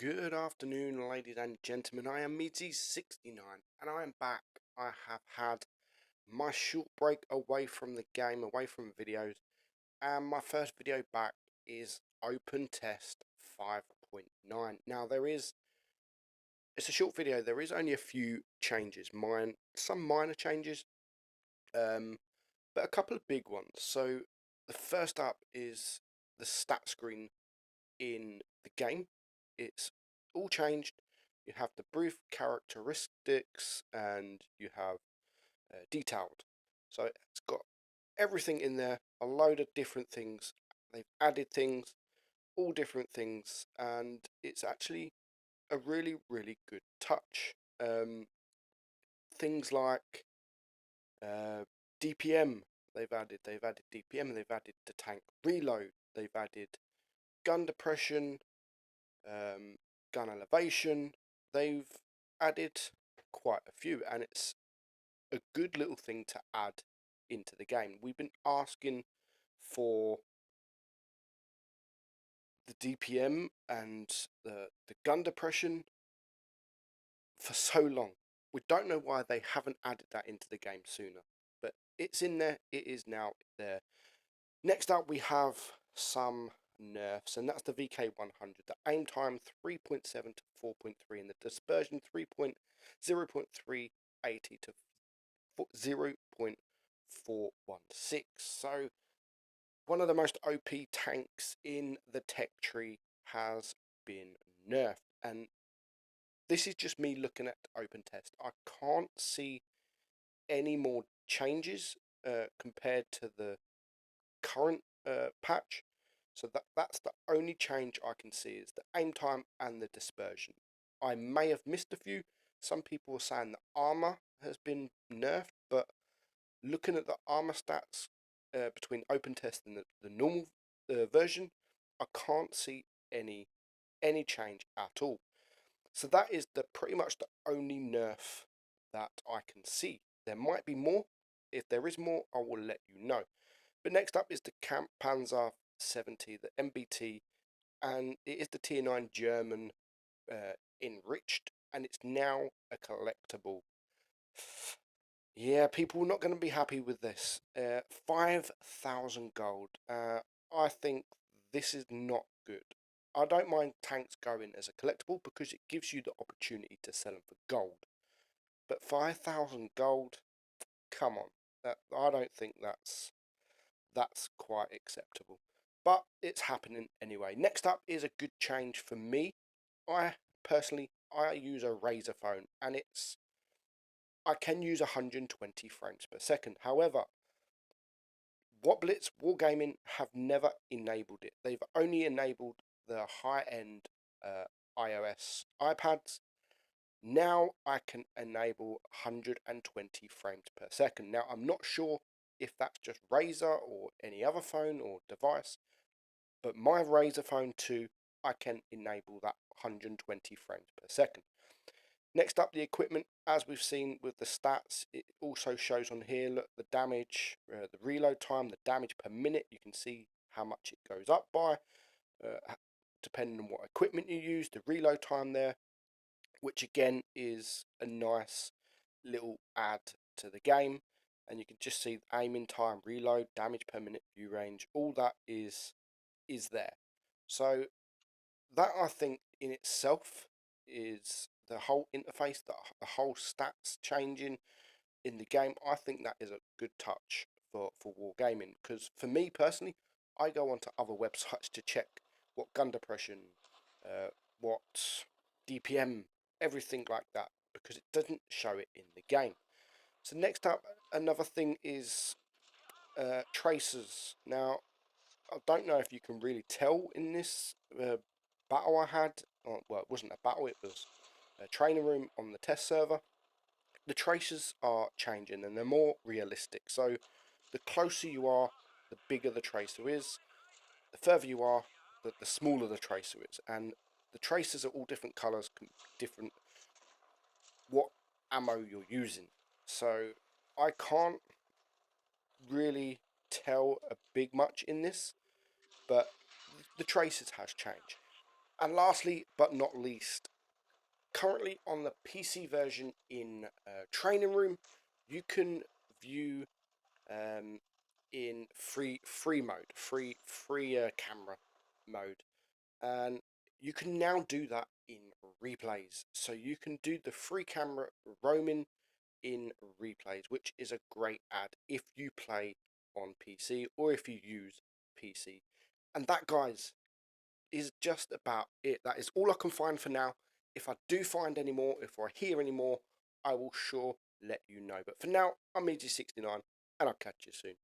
Good afternoon, ladies and gentlemen. I am Meadsyreplays and I am back. I have had my short break away from the game, away from videos, and my first video back is Open Test 5.9. Now it's a short video. There is only a few changes, some minor changes, but a couple of big ones. So the first up is the stat screen in the game. It's all changed. You have the brief characteristics and you have detailed. So it's got everything in there, a load of different things. They've added things, all different things, and it's actually a really, really good touch. Things like DPM, they've added DPM, they've added the tank reload, they've added gun depression, gun elevation. They've added quite a few, and it's a good little thing to add into the game. We've been asking for the DPM and the gun depression for so long. We don't know why they haven't added that into the game sooner, but it's in there. It is now there. Next up, we have some nerfs, and that's the VK100. The aim time 3.7 to 4.3, and the dispersion 0.380 to 0.416. So one of the most OP tanks in the tech tree has been nerfed, and this is just me looking at open test. I can't see any more changes compared to the current patch. So that's the only change I can see, is the aim time and the dispersion. I may have missed a few. Some people are saying the armor has been nerfed, but looking at the armor stats between open test and the normal version, I can't see any change at all. So that is pretty much the only nerf that I can see. There might be more. If there is more, I will let you know. But next up is the Camp Panzer 70, the MBT, and it is the Tier 9 German enriched, and it's now a collectible. Yeah, people are not going to be happy with this. 5,000 gold. I think this is not good. I don't mind tanks going as a collectible because it gives you the opportunity to sell them for gold. But 5,000 gold, come on. I don't think that's quite acceptable, but it's happening anyway. Next up is a good change for me. I personally use a Razer phone, and I can use 120 frames per second. However, what Blitz Wargaming have never enabled it. They've only enabled the high-end iOS iPads. Now I can enable 120 frames per second. Now I'm not sure if that's just Razer or any other phone or device, but my Razer phone 2, I can enable that 120 frames per second. Next up, the equipment. As we've seen with the stats, it also shows on here, look, the damage, the reload time, the damage per minute. You can see how much it goes up by, depending on what equipment you use, the reload time there, which again is a nice little add to the game. And you can just see aiming time, reload, damage per minute, view range, all that is there. So that, I think, in itself is the whole interface, the whole stats changing in the game. I think that is a good touch for Wargaming, because for me personally, I go onto other websites to check what gun depression, what DPM, everything like that, because it doesn't show it in the game. So next up, another thing is tracers. Now, I don't know if you can really tell in this battle I had. Well, it wasn't a battle, it was a training room on the test server. The tracers are changing and they're more realistic. So the closer you are, the bigger the tracer is. The further you are, the smaller the tracer is. And the tracers are all different colours, different what ammo you're using. So I can't really tell a big much in this, but the tracers has changed. And lastly, but not least, currently on the PC version in Training Room, you can view in free mode, free camera mode, and you can now do that in replays. So you can do the free camera roaming in replays, which is a great add if you play on PC or if you use PC. And that, guys, is just about it. That is all I can find for now. If I do find any more, if I hear any more, I will sure let you know. But for now, I'm Meadsy69, and I'll catch you soon.